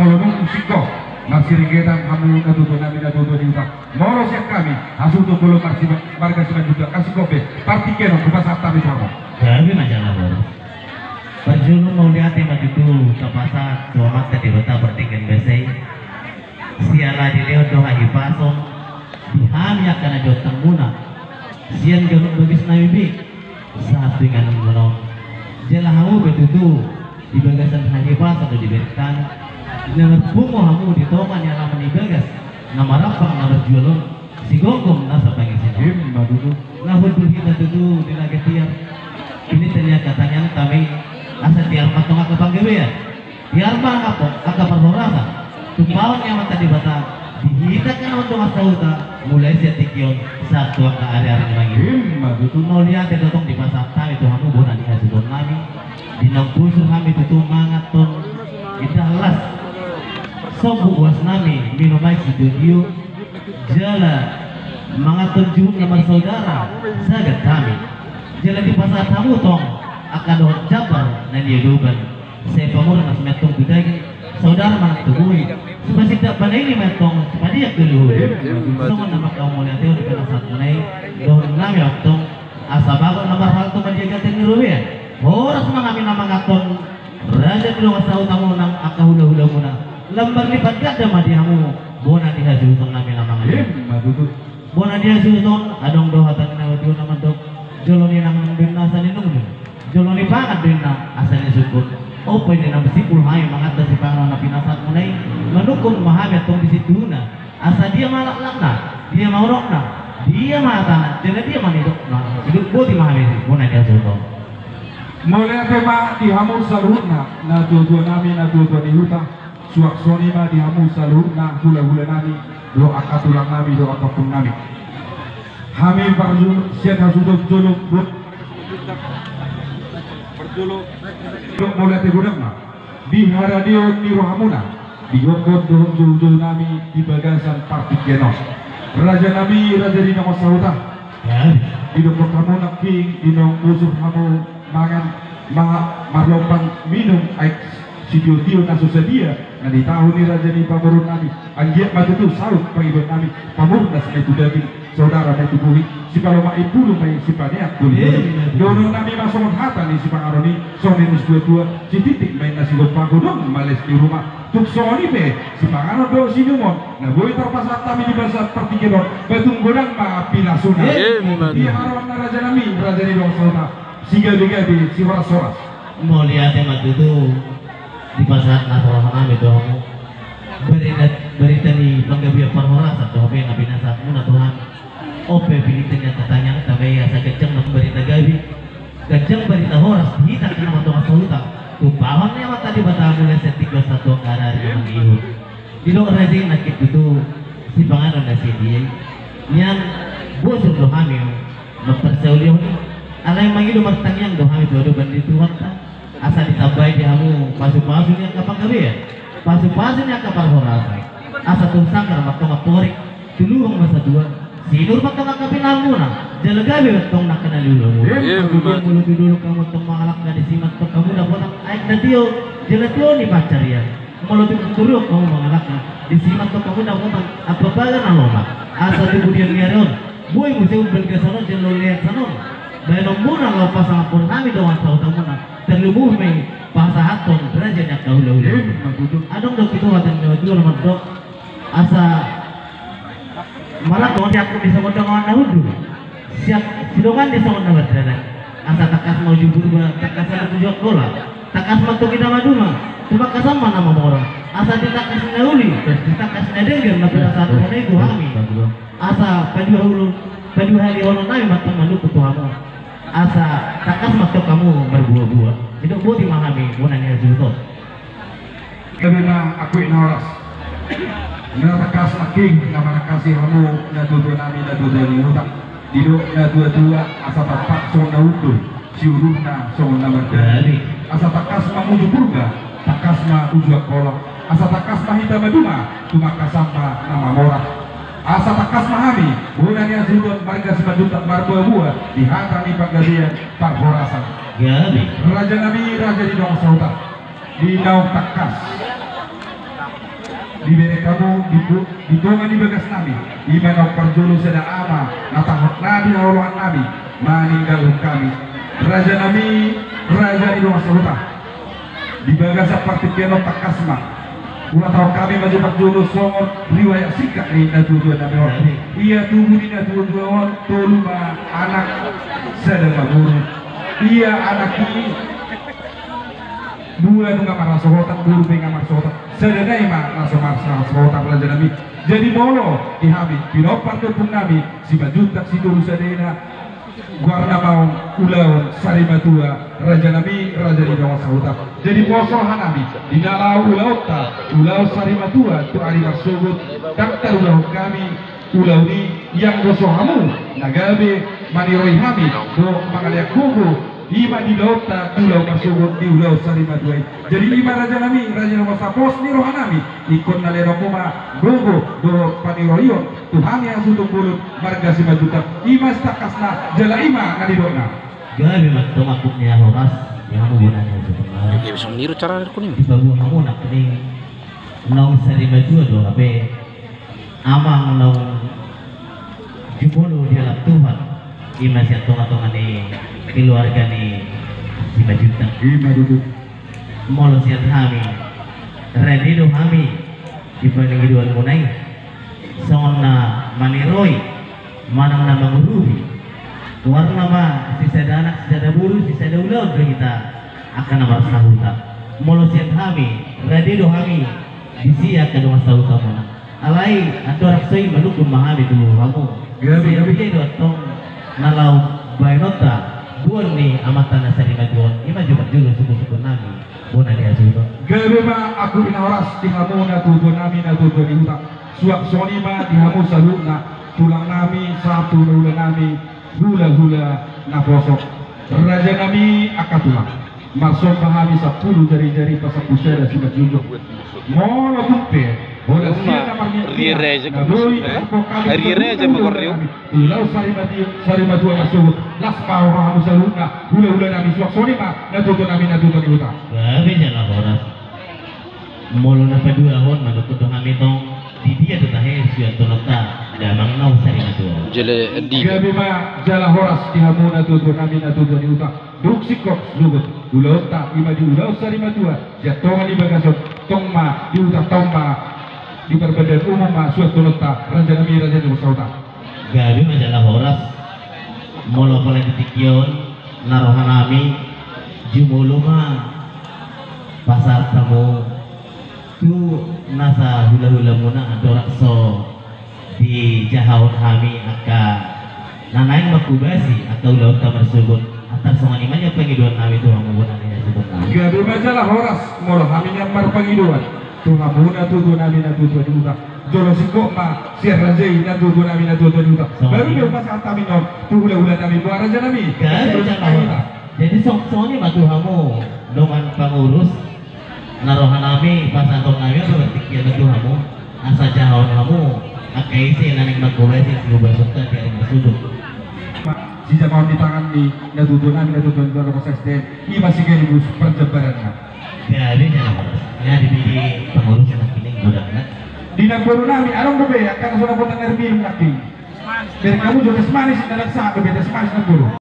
samolonong siko masirigetan kami natuto nabi natuto di utang moro siap kami asuto belum marga siman juga kasih kope partikeno kupasar tabi kamu Gabi majalah baru. Perjulung mau lihat yang itu kapasa dua mata di kota pertikan besai. Siala di leo doa hipasong dihami akan ada tanguna. Sian galung bagis nabi saat dengan menong. Jelah hamu betutu di bagasan hahipas atau di bertan. Dengan bungo hamu di toman yang lama dibagas. Nama rapang nama jualon si gonggong nasa pangisin. Nah hudul kita tutu di lagi tiap. Ini ternyata katanya kami asal tiar matong aku panggil ya tiar bang apa agak perhorasa tumpawan yang mata di bata dihitakkan untuk masa uta mulai setikion satu ke area lagi itu mau lihat datang di pasar kami itu kamu bukan di hasil kami di nangkusur kami itu mangaton kita las sobu buas nami minum air studio jalan mangaton juga nama saudara sahabat kami jalan di pasar tamu tong akan doa jabar dan dia dugan saya pamur mas metong budaya saudara mana tugui supaya tidak pada ini metong supaya dia dulu semua nama kamu lihat dia di pasar tunai doa nama waktu asa bagus nama hal tu menjaga tenir ya horas mengambil nama ngaton raja kedua tahu tamu nang akah hula muna lembar lipat gak ada madiamu bona dia jutung nama ngaton bona dia jutung adong doa tanah dia nama dok joloni nang dina asal nung joloni banget dina asal syukur opo ini nang sipul hai mangat si pangalan na pinasat mulai menukung mahamet tong di situ na asa dia malak lakna dia maurokna dia matana jadi dia manidokna hidup bodi mahamet bona dia syukur mulai tema di hamu saluhna na tutu nami na tutu di huta suak soni ma di hamu saluhna hula nami do akatulang nami do akapun nami kami berjuluk siat hasuduk juluk berjuluk mulai tegudang di haradio di rohamuna di gokot dorong jul nami di bagasan partikeno raja nami raja di nama sauta di dokter kamu naking di nong musuh kamu mangan marlopan minum aik sidio nasu sedia nah di tahun ini raja di pamurun nami anjir batu tu saut pangibut nami pamurun nasi itu daging saudara itu buli si paloma ibulu may si paniak buli dono nami masuk hata ni si pangaroni soni nus dua si titik may nasi lupa gudong males di rumah tuk soni be si pangaron do si numon nah boy terpasat kami di bahasa pertikidor betung godang ma pinasuna di haron na raja nami raja di dong saudara siga di si soras mau lihat yang itu di pasar nasional kami itu berita ni panggabiak perhoras atau apa yang nabi nasat muna Tuhan ope pilihnya katanya tapi ya saya keceng nak berita gabi keceng berita horas kita kena mata masahuta tuh pahamnya mata di bata mulai setik satu karena yang diihu di luar rajin nakit itu si pangaran nasi dia yang bosok doh hamil memperseulih ala yang manggil martanyang doh hamil itu bandit Tuhan asal ditabai di hamu pasu-pasunya kapang gabi ya pasu-pasunya kapal horas asa tungsang karena waktu ngaporik dulu masa dua sinur waktu ngakapin lamu na jalagabi waktu nak kenal dulu mulut dulu kamu tong mangalak na disimat to kamu na botak aik na tiyo jalatyo ni pacar ya mulut dulu kamu mangalak na disimat to kamu na botak apa baga na lomak asa kemudian liaron boy musim bergesanon jalo lihat sanon bayan muna lo pasang pun kami doang tahu tamu na terlumuh may pasahaton derajatnya kahula-hula adong dok itu watan itu lemah dok asa malah kalau aku bisa ngomong dengan nahudu siap sidongan dia sama nama terana asa takas mau jubur takas ada tujuh bola takas mantu kita maduma cuma kasama nama orang asa ditakas nauli ditakas nadengar tapi asa mana itu kami asa padu hari orang nabi matang mandu ketuhamu asa takas mata kamu berbuah-buah itu buat dimahami bunanya jutot karena aku inaras narakas aking nama kasih kamu na tutu nami na tutu ni utang dilo na dua asa tapak so na utul siuruh na so na berdali asa takas mamuju purga takas ma ujua kolok asa takas mahita maduma tumaka sampa nama morah asa takas mahami bunanya sudut marga sebadutak barbuah-buah dihatani pagadian parhorasan gabi raja nabi raja di dong sauta di daun takas diberi kamu ditongan di bagas nami imana perjulu sedang ama natahok nabi hauluan nabi meninggal kami raja nami raja di rumah sahuta di bagas seperti keno takasma gua tahu kami maju perjulu songon riwayat sikap ini tujuan nabi waktu ia tubuh ini tujuan toluma anak sedang guru ia anak ini dua nunggak marah sohotan buru pengen marah sohotan sedang mah langsung marah sohotan raja nami jadi molo dihamil pinopar tepung nami si bajutak si turu sedena warna mau ulau sarimatua raja nami raja di bawah sahutan jadi posohan nami di dalam ulau sarimatua tu ari marsubut daktar ulau kami ulau ni yang gosohamu nagabe maniroi hami do mangaliak kuku ima di lauta ulau marsubut di ulau sarimatua jadi ima raja nami raja nomor sapos ni rohanami ikon nalero kuma gogo do paniroion Tuhan yang sutung bulut marga si majuta ima stakasna jala ima ngadidona gabi maktumakutnya horas yang menggunakan sebenarnya Ya bisa meniru cara kuning. di bawah kamu nak kuning nong sarimatua do abe amang nong jumolo di alam Tuhan ima siya tonga-tonga ni keluarga ni si majuta ima duduk molo siya kami renido kami di paninggiduan munay songon na maniroi manang na manguruhi tuwar nama si sadanak si sadaburu si sadaulaw do kita akan nama sahuta molo siya kami renido kami disiya ka dong sahuta mo na alay ato raksoy malukun mahami dulu kamu siya do tong nalaw baynota buon ni amatan na sa limaduan ima jumat dulu suku-suku nami buona ni azuno gabe ma aku inaoras di hamu na tujuan nami na tujuan di utak suak soni ma di hamu saluna tulang nami satu ulah nami hula na posok raja nami akatulang masuk pahami 10 jari-jari pasak pusara sudah junjung molo kumpe bola siya na Rire aja na doi Rire aja magoryo. ulau sarimatua masuk las pau hamu saluna hula nami suak soni ma na tujuan di utak babe jala horas molo na padua hon manukut kami tong di dia tu tahe siya tonota damang nau sari madua Jele di. gabe ma jala horas di hamu na tujuan di utak duk sikok lugut ulau ta ima di ulau sarimatua jatongan di bagasot tongma di utak tongma di perbedaan umum ma suat tonota raja nami raja di musauta gabi majalah horas molo pala ditikyon narohanami jumolo ma pasar tamu tu nasa hula-hula muna adorakso di jahawon kami aka nanaing makubasi atau laut kamar subut atas songanimanya pengiduan kami tu menggunakan ini sebut kami gabe ma jala horas molo haminya marpangiduan tu hamuna tujuan nami na tujuan di utak jolo sikok ma siar rajai na tujuan nami na tujuan di utak baru dia pas kami nom tu hula nami buat raja nami gabi jalah horas jadi songannya matu hamu dengan pengurus narohan nami pasantong nami atau bertikian itu kamu asa jahon kamu akai si naning magkulay si gubernur sultan di aring masudok si zaman di tangan ni na tujuan nami na tujuan di rumah SDM ini masih kayak bus perjebaran gabi jalan horas ya dipilih pengurus yang kining budak na di nagbaru nami anong gabi karena sudah potong nerbi yung naking dari kamu juga semanis dalam saat gabi semanis nagbaru